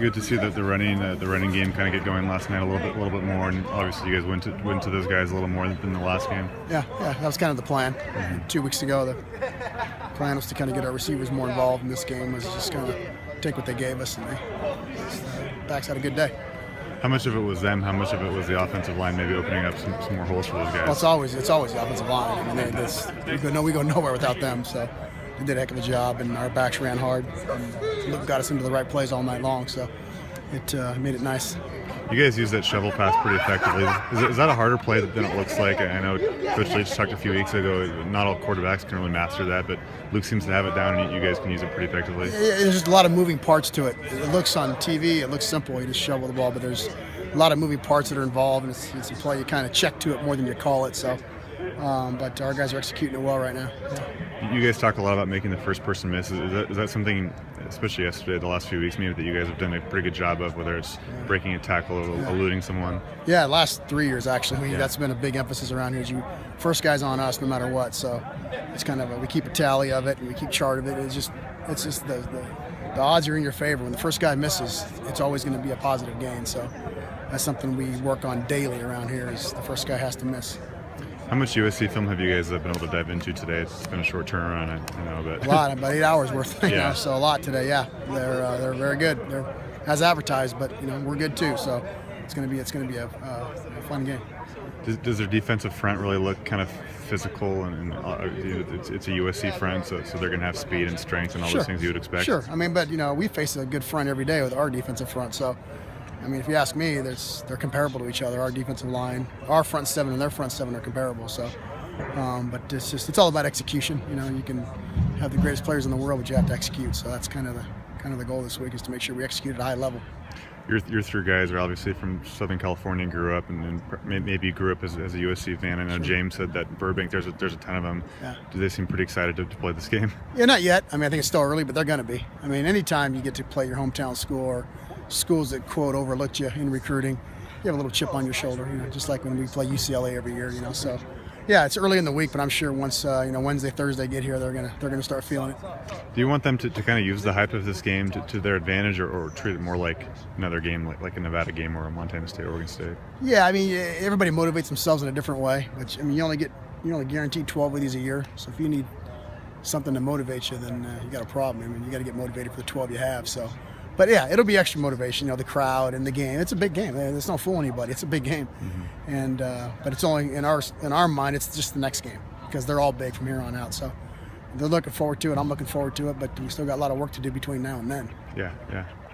good to see that the running game kind of get going last night a little bit more, and obviously you guys went to those guys a little more than the last game. Yeah, that was kind of the plan. 2 weeks ago, the plan was to kind of get our receivers more involved in this game, was just kind of take what they gave us, and the backs had a good day. How much of it was them? How much of it was the offensive line maybe opening up some more holes for those guys? Well, it's always the offensive line. I mean, we go nowhere without them. So they did a heck of a job, and our backs ran hard and got us into the right plays all night long. So it made it nice. You guys use that shovel pass pretty effectively. Is that a harder play than it looks like? I know Coach Leach talked a few weeks ago, not all quarterbacks can really master that, but Luke seems to have it down, and you guys can use it pretty effectively. There's just a lot of moving parts to it. It looks on TV, it looks simple, you just shovel the ball, but there's a lot of moving parts that are involved, and it's a play you kind of check to it more than you call it. So, but our guys are executing it well right now. You guys talk a lot about making the first person miss. Is that something, especially yesterday, the last few weeks, maybe that you guys have done a pretty good job of, whether it's breaking a tackle or eluding someone? Yeah, last 3 years actually. That's been a big emphasis around here. First guy's on us no matter what. So it's kind of we keep a tally of it and we keep chart of it. It's just the odds are in your favor. When the first guy misses, it's always going to be a positive gain. So that's something we work on daily around here. Is the first guy has to miss. How much USC film have you guys been able to dive into today? It's been a short turnaround, I know, but a lot, about 8 hours worth. So a lot today. Yeah, they're very good. They're as advertised, but we're good too. So it's going to be a fun game. Does their defensive front really look kind of physical, and it's a USC front, so they're going to have speed and strength and all those things you would expect? Sure. I mean, but we face a good front every day with our defensive front. So, I mean, if you ask me, they're comparable to each other. Our defensive line, our front seven and their front seven are comparable. So, but it's all about execution. You can have the greatest players in the world, but you have to execute. So that's kind of the goal this week, is to make sure we execute at a high level. Your three guys are obviously from Southern California, grew up, and maybe you grew up as a USC fan. I know James said that Burbank, there's a ton of them. Yeah. Do they seem pretty excited to play this game? Yeah, not yet. I mean, I think it's still early, but they're going to be. I mean, anytime you get to play your hometown school or schools that, quote, overlooked you in recruiting, you have a little chip on your shoulder, just like when we play UCLA every year, So, yeah, it's early in the week, but I'm sure once Wednesday, Thursday get here, they're gonna start feeling it. Do you want them to kind of use the hype of this game to their advantage, or treat it more like another game, like a Nevada game or a Montana State, Oregon State? Yeah, I mean, everybody motivates themselves in a different way. But I mean, you only guaranteed 12 of these a year. So if you need something to motivate you, then you got a problem. I mean, you got to get motivated for the 12 you have. So. But yeah, it'll be extra motivation, the crowd and the game. It's a big game. There's no fooling anybody. It's a big game, and but it's only in our mind. It's just the next game, because they're all big from here on out. So they're looking forward to it. I'm looking forward to it. But we still got a lot of work to do between now and then. Yeah.